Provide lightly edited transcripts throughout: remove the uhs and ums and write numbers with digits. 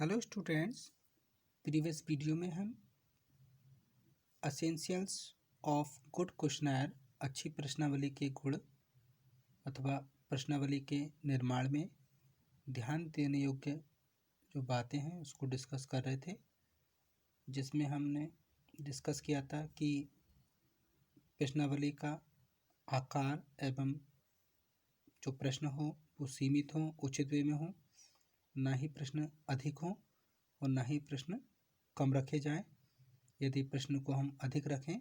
Hello students, previous video में हम essentials of good questionnaire अच्छी प्रश्नावली के गुण अथवा प्रश्नावली के निर्माण में ध्यान देने योग्य जो बातें हैं उसको डिस्कस कर रहे थे, जिसमें हमने डिस्कस किया था कि प्रश्नावली का आकार एवं जो प्रश्न हो वो सीमित हो, उचित वे में हो, ना ही प्रश्न अधिक हो और ना ही प्रश्न कम रखे जाएं। यदि प्रश्न को हम अधिक रखें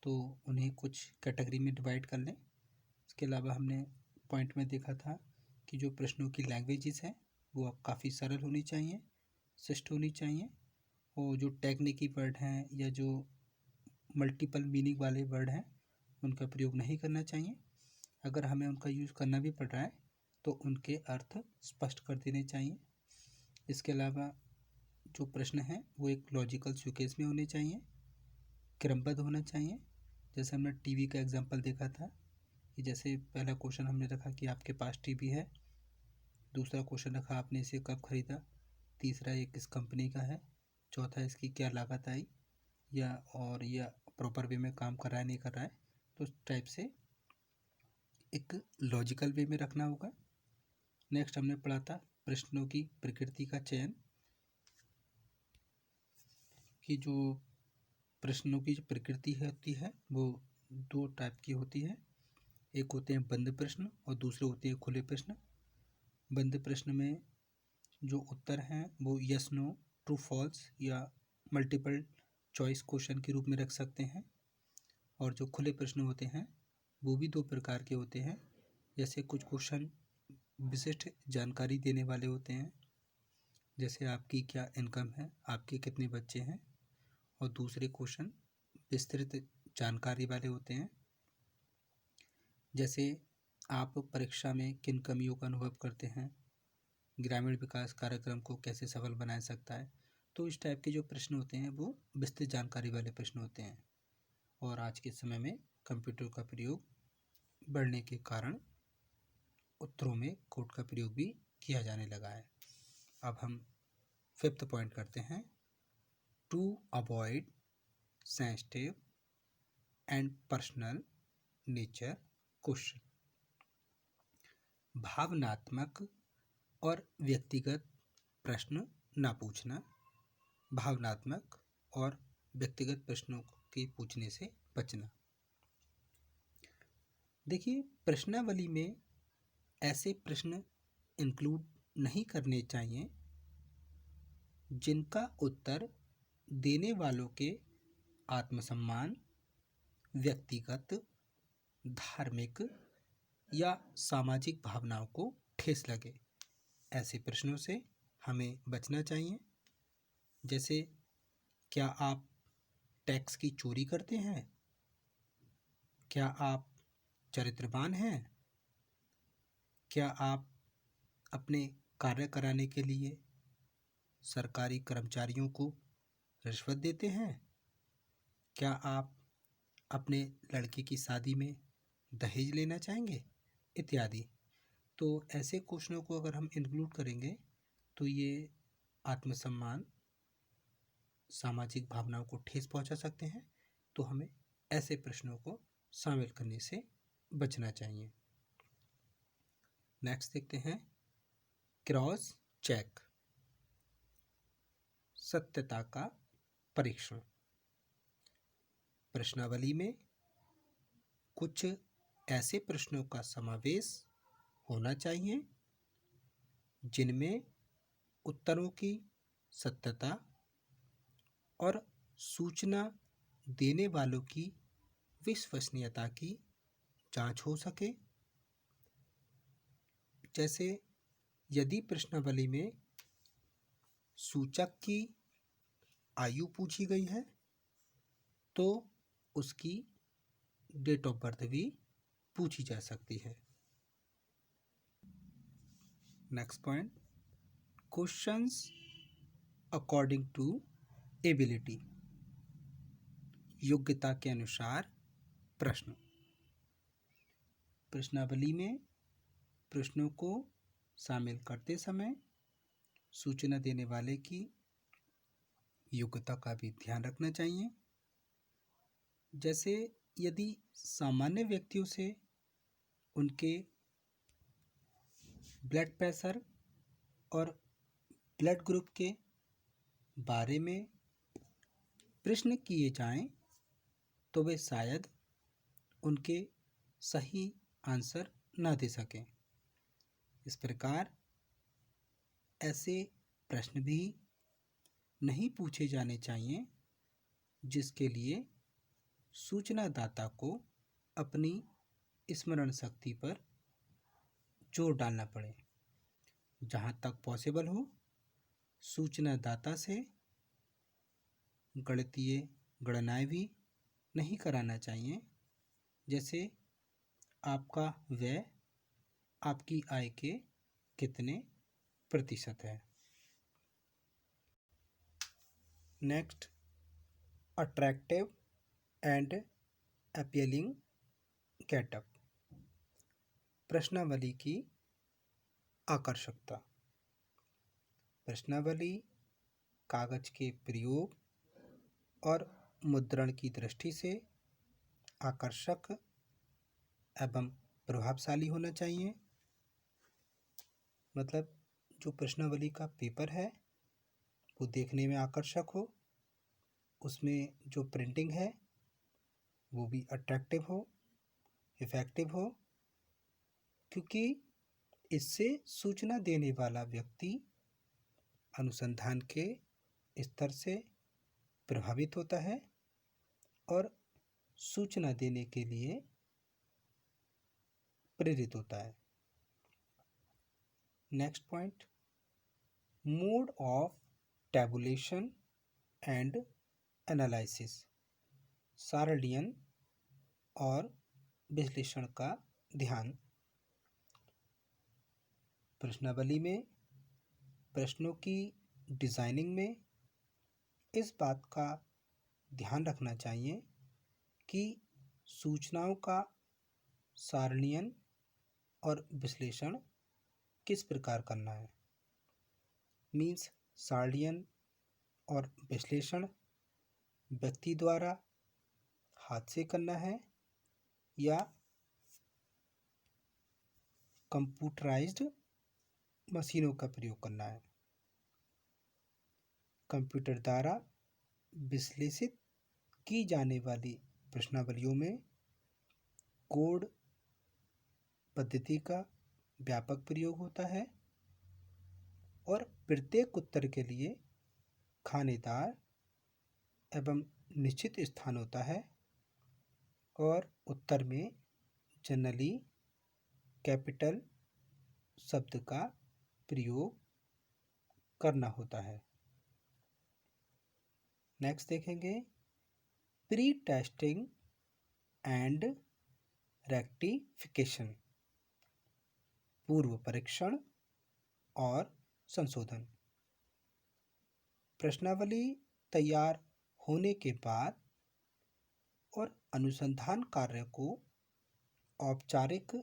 तो उन्हें कुछ कैटेगरी में डिवाइड कर लें। इसके अलावा हमने पॉइंट में देखा था कि जो प्रश्नों की लैंग्वेजेस हैं वो अब काफ़ी सरल होनी चाहिए, शिष्ट होनी चाहिए, और जो टेक्निकी वर्ड हैं या जो मल्टीपल मीनिंग वाले वर्ड हैं उनका प्रयोग नहीं करना चाहिए। अगर हमें उनका यूज़ करना भी पड़ रहा है तो उनके अर्थ स्पष्ट कर देने चाहिए। इसके अलावा जो प्रश्न हैं वो एक लॉजिकल सीक्वेंस में होने चाहिए, क्रमबद्ध होना चाहिए। जैसे हमने टीवी का एग्जांपल देखा था कि जैसे पहला क्वेश्चन हमने रखा कि आपके पास टीवी है, दूसरा क्वेश्चन रखा आपने इसे कब खरीदा, तीसरा ये किस कंपनी का है, चौथा इसकी क्या लागत आई, या और यह प्रॉपर वे में काम कर रहा है नहीं कर रहा है। तो इस टाइप से एक लॉजिकल वे में रखना होगा। नेक्स्ट हमने पढ़ा था प्रश्नों की प्रकृति का चयन, कि जो प्रश्नों की जो प्रकृति होती है वो दो टाइप की होती है। एक होते हैं बंद प्रश्न और दूसरे होते हैं खुले प्रश्न। बंद प्रश्न में जो उत्तर हैं वो यस नो, ट्रू फॉल्स या मल्टीपल चॉइस क्वेश्चन के रूप में रख सकते हैं। और जो खुले प्रश्न होते हैं वो भी दो प्रकार के होते हैं। जैसे कुछ क्वेश्चन विशिष्ट जानकारी देने वाले होते हैं, जैसे आपकी क्या इनकम है, आपके कितने बच्चे हैं, और दूसरे क्वेश्चन विस्तृत जानकारी वाले होते हैं, जैसे आप परीक्षा में किन कमियों का अनुभव करते हैं, ग्रामीण विकास कार्यक्रम को कैसे सफल बनाया सकता है। तो इस टाइप के जो प्रश्न होते हैं वो विस्तृत जानकारी वाले प्रश्न होते हैं। और आज के समय में कंप्यूटर का प्रयोग बढ़ने के कारण उत्तरों में कोड का प्रयोग भी किया जाने लगा है। अब हम फिफ्थ पॉइंट करते हैं, to avoid sensitive and personal nature question. भावनात्मक और व्यक्तिगत प्रश्न ना पूछना, भावनात्मक और व्यक्तिगत प्रश्नों के पूछने से बचना। देखिए, प्रश्नावली में ऐसे प्रश्न इंक्लूड नहीं करने चाहिए जिनका उत्तर देने वालों के आत्मसम्मान, व्यक्तिगत, धार्मिक या सामाजिक भावनाओं को ठेस लगे। ऐसे प्रश्नों से हमें बचना चाहिए। जैसे, क्या आप टैक्स की चोरी करते हैं? क्या आप चरित्रवान हैं? क्या आप अपने कार्य कराने के लिए सरकारी कर्मचारियों को रिश्वत देते हैं? क्या आप अपने लड़के की शादी में दहेज लेना चाहेंगे? इत्यादि। तो ऐसे क्वेश्चनों को अगर हम इंक्लूड करेंगे तो ये आत्मसम्मान, सामाजिक भावनाओं को ठेस पहुंचा सकते हैं। तो हमें ऐसे प्रश्नों को शामिल करने से बचना चाहिए। नेक्स्ट देखते हैं, क्रॉस चेक, सत्यता का परीक्षण। प्रश्नावली में कुछ ऐसे प्रश्नों का समावेश होना चाहिए जिनमें उत्तरों की सत्यता और सूचना देने वालों की विश्वसनीयता की जांच हो सके। जैसे, यदि प्रश्नावली में सूचक की आयु पूछी गई है तो उसकी डेट ऑफ बर्थ भी पूछी जा सकती है। Next point, questions according to ability, योग्यता के अनुसार प्रश्न। प्रश्नावली में प्रश्नों को शामिल करते समय सूचना देने वाले की योग्यता का भी ध्यान रखना चाहिए। जैसे यदि सामान्य व्यक्तियों से उनके ब्लड प्रेशर और ब्लड ग्रुप के बारे में प्रश्न किए जाएं तो वे शायद उनके सही आंसर न दे सकें। इस प्रकार ऐसे प्रश्न भी नहीं पूछे जाने चाहिए जिसके लिए सूचनादाता को अपनी स्मरण शक्ति पर जोर डालना पड़े। जहाँ तक पॉसिबल हो सूचनादाता से गणितीय गणनाएं भी नहीं कराना चाहिए, जैसे आपका व्यय आपकी आय के कितने प्रतिशत है। Next, attractive and appealing getup. प्रश्नावली की आकर्षकता। प्रश्नावली कागज के प्रयोग और मुद्रण की दृष्टि से आकर्षक एवं प्रभावशाली होना चाहिए। मतलब जो प्रश्नावली का पेपर है वो देखने में आकर्षक हो, उसमें जो प्रिंटिंग है वो भी अट्रैक्टिव हो, इफेक्टिव हो, क्योंकि इससे सूचना देने वाला व्यक्ति अनुसंधान के स्तर से प्रभावित होता है और सूचना देने के लिए प्रेरित होता है। Next point, mode of tabulation and analysis. सारणीयन और विश्लेषण का ध्यान। प्रश्नावली में प्रश्नों की डिजाइनिंग में इस बात का ध्यान रखना चाहिए कि सूचनाओं का सारणीयन और विश्लेषण किस प्रकार करना है। मीन्स सारणीयन और विश्लेषण व्यक्ति द्वारा हाथ से करना है या कंप्यूटराइज्ड मशीनों का प्रयोग करना है। कंप्यूटर द्वारा विश्लेषित की जाने वाली प्रश्नावलियों में कोड पद्धति का व्यापक प्रयोग होता है और प्रत्येक उत्तर के लिए खानेदार एवं निश्चित स्थान होता है और उत्तर में जनरली कैपिटल शब्द का प्रयोग करना होता है। नेक्स्ट देखेंगे प्री टेस्टिंग एंड रेक्टिफिकेशन। पूर्व परीक्षण और संशोधन। प्रश्नावली तैयार होने के बाद और अनुसंधान कार्य को औपचारिक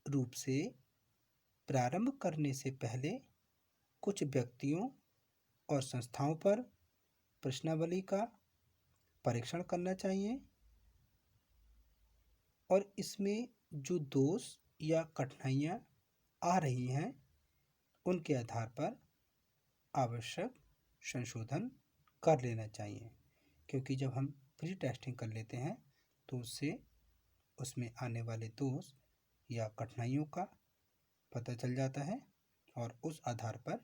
रूप से प्रारंभ करने से पहले कुछ व्यक्तियों और संस्थाओं पर प्रश्नावली का परीक्षण करना चाहिए और इसमें जो दोष या कठिनाइयाँ आ रही हैं उनके आधार पर आवश्यक संशोधन कर लेना चाहिए, क्योंकि जब हम प्री टेस्टिंग कर लेते हैं तो उससे उसमें आने वाले दोष या कठिनाइयों का पता चल जाता है और उस आधार पर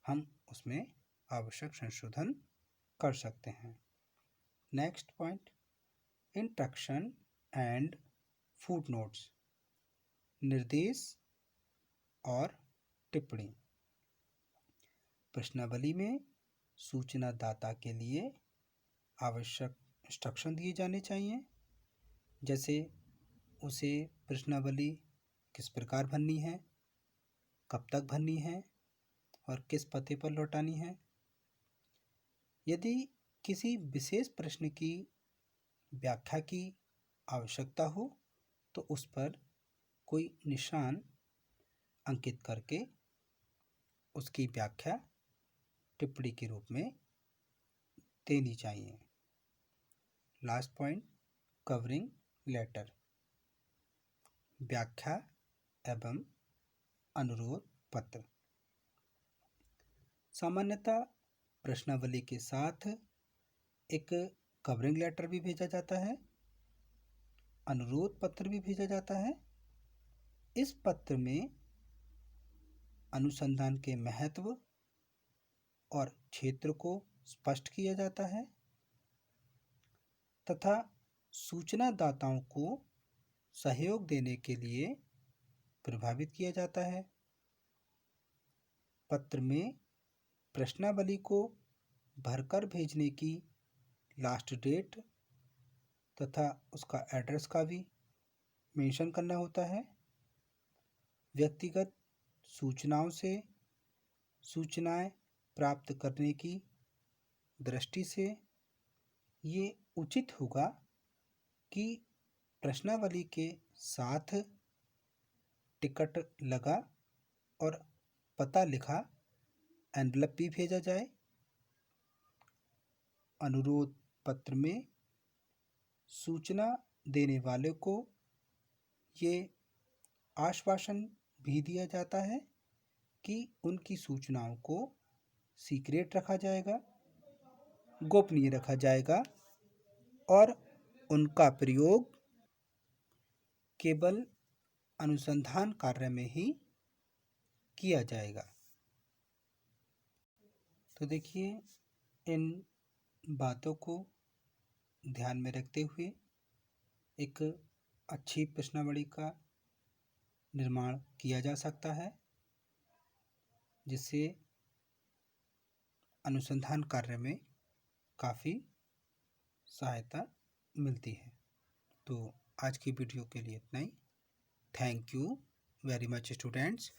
हम उसमें आवश्यक संशोधन कर सकते हैं। Next point, instruction and footnotes. निर्देश और टिप्पणी। प्रश्नावली में सूचनादाता के लिए आवश्यक इंस्ट्रक्शन दिए जाने चाहिए, जैसे उसे प्रश्नावली किस प्रकार भरनी है, कब तक भरनी है और किस पते पर लौटानी है। यदि किसी विशेष प्रश्न की व्याख्या की आवश्यकता हो तो उस पर कोई निशान अंकित करके उसकी व्याख्या टिप्पणी के रूप में देनी चाहिए। लास्ट पॉइंट, कवरिंग लेटर, व्याख्या एवं अनुरोध पत्र। सामान्यतः प्रश्नावली के साथ एक कवरिंग लेटर भी भेजा जाता है, अनुरोध पत्र भी भेजा जाता है। इस पत्र में अनुसंधान के महत्व और क्षेत्र को स्पष्ट किया जाता है तथा सूचनादाताओं को सहयोग देने के लिए प्रभावित किया जाता है। पत्र में प्रश्नावली को भरकर भेजने की लास्ट डेट तथा उसका एड्रेस का भी मेंशन करना होता है। व्यक्तिगत सूचनाओं से सूचनाएं प्राप्त करने की दृष्टि से ये उचित होगा कि प्रश्नावली के साथ टिकट लगा और पता लिखा एनवलप भी भेजा जाए। अनुरोध पत्र में सूचना देने वाले को ये आश्वासन भी दिया जाता है कि उनकी सूचनाओं को सीक्रेट रखा जाएगा, गोपनीय रखा जाएगा और उनका प्रयोग केवल अनुसंधान कार्य में ही किया जाएगा। तो देखिए, इन बातों को ध्यान में रखते हुए एक अच्छी प्रश्नावली का निर्माण किया जा सकता है, जिससे अनुसंधान कार्य में काफ़ी सहायता मिलती है। तो आज की वीडियो के लिए इतना ही। Thank you very much students.